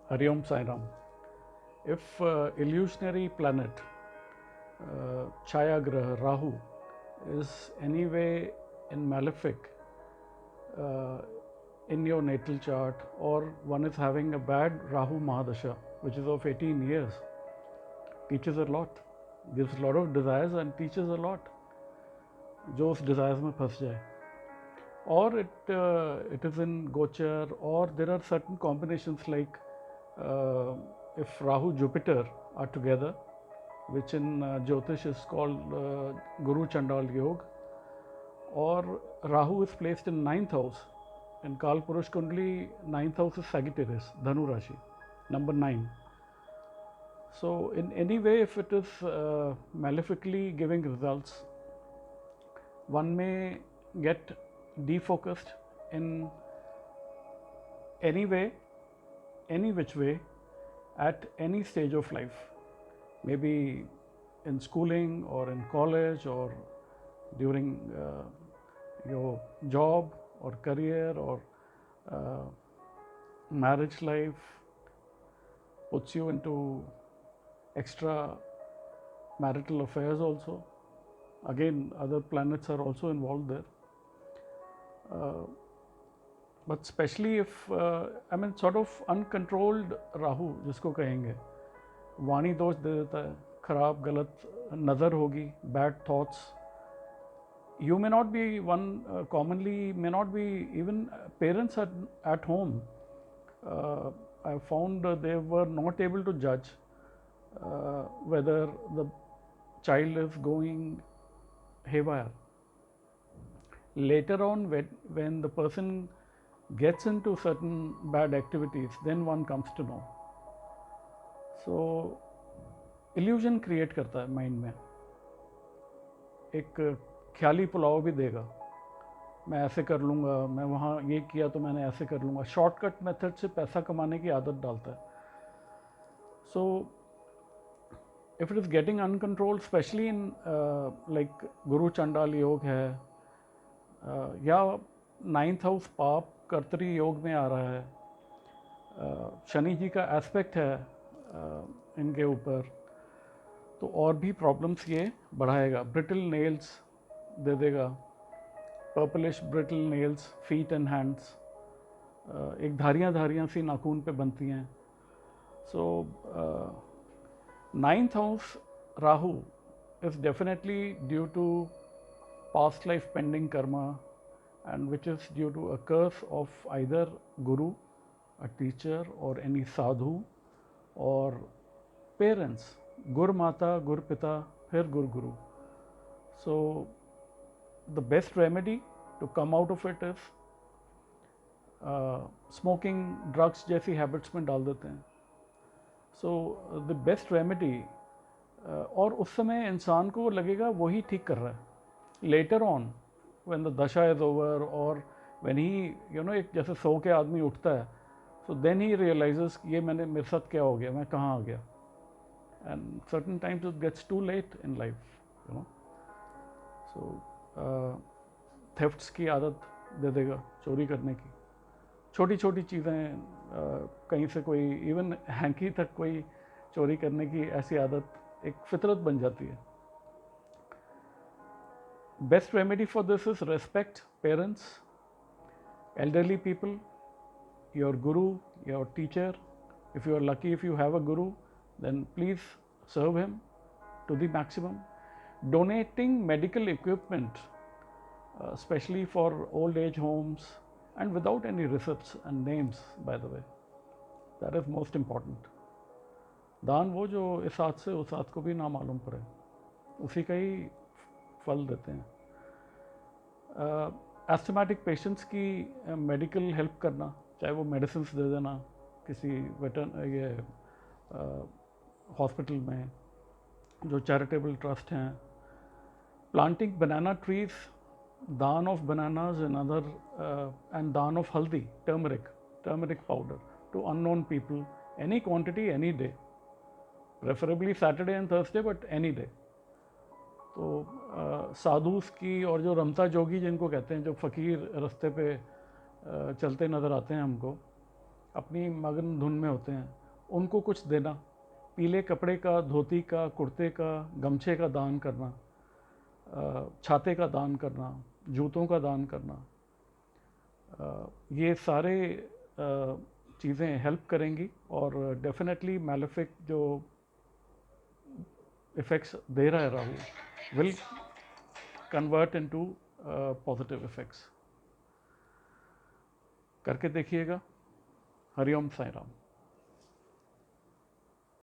Hari Om Sai Ram. If illusionary planet Chaya Graha Rahu is anyway in malefic uh, in your natal chart, or one is having a bad Rahu Mahadasha, which is of 18 years, teaches a lot, gives a lot of desires and teaches a lot. जो उस desires में फंस जाए, or it is in Gochar, or there are certain combinations like if Rahu Jupiter are together, which in Jyotish is called Guru Chandal Yog, or Rahu is placed in 9th house. In Kal Purush Kundli, 9th house is Sagittarius, Dhanu Rashi, number 9. So, in any way, if it is malefically giving results, one may get defocused in any way, any which way, at any stage of life. Maybe in schooling or in college or during your job or career or marriage life, puts you into extra marital affairs also. Again, other planets are also involved there. But especially if, sort of uncontrolled Rahu, जिसको कहेंगे, वाणी दोष दे देता है, खराब गलत नज़र होगी, bad thoughts. You may not be one, commonly may not be even parents at home. I found they were not able to judge whether the child is going haywire. Later on, when the person gets into certain bad activities, then one comes to know. So, illusion create करता है mind में, एक ख्याली पुलाव भी देगा, मैं ऐसे कर लूँगा, मैं वहाँ ये किया तो मैंने ऐसे कर लूँगा, शॉर्टकट मेथड से पैसा कमाने की आदत डालता है. सो if it is getting uncontrolled, especially in like Guru Chandal योग है, या 9th हाउस पाप कर्तरी योग में आ रहा है, शनि जी का एस्पेक्ट है इनके ऊपर, तो और भी प्रॉब्लम्स ये बढ़ाएगा. ब्रिटल नेल्स दे देगा, purplish brittle nails, feet and hands, एक धारियाँ धारियाँ सी नाखून पे बनती हैं. सो 9th house Rahu is definitely due to past life pending karma, and which is due to a curse of either Guru, a teacher, or any sadhu, or parents, Gur Mata, Gur Pita, फिर Gur Guru. So the best remedy to come out of it is smoking, drugs जैसी habits में डाल देते हैं. So the best remedy, और उस समय इंसान को लगेगा वही ठीक कर रहा है. लेटर ऑन व्हेन द दशा इज ओवर, और व्हेन ही एक जैसे सो के आदमी उठता है, सो देन ही रियलाइजेस ये मेरे साथ क्या हो गया, मैं कहाँ आ गया. And certain times it gets too late in life. So thefts की आदत दे देगा, चोरी करने की, छोटी छोटी चीज़ें, कहीं से कोई इवन हैंकी तक कोई चोरी करने की ऐसी आदत एक फितरत बन जाती है. Best remedy for this is respect parents, elderly people, your guru, your teacher. If you are lucky, if you have a guru, then please serve him to the maximum. Donating medical equipment, especially for old age homes, and without any receipts and names, by the way. That is most important. दान वो जो इस हाथ से उस हाथ को भी ना मालूम पड़े, उसी का ही फल देते हैं. एस्थमेटिक पेशेंट्स की मेडिकल हेल्प करना, चाहे वो मेडिसिन दे देना किसी ये हॉस्पिटल में, जो चैरिटेबल ट्रस्ट हैं. Planting banana trees, daan of bananas and other, and daan of haldi, turmeric powder to unknown people, any quantity any day, preferably Saturday and Thursday, but any day. तो साधुस की, और जो रमता जोगी जिनको कहते हैं, जो फ़कीर रास्ते पे चलते नज़र आते हैं हमको, अपनी मगन धुन में होते हैं, उनको कुछ देना, पीले कपड़े का, धोती का, कुर्ते का, गमछे का दान करना, छाते का दान करना, जूतों का दान करना, ये सारे चीज़ें हेल्प करेंगी और डेफिनेटली मैलेफिक जो इफ़ेक्ट्स दे रहा है Rahu will convert into positive effects. करके देखिएगा। हरिओम साईं राम।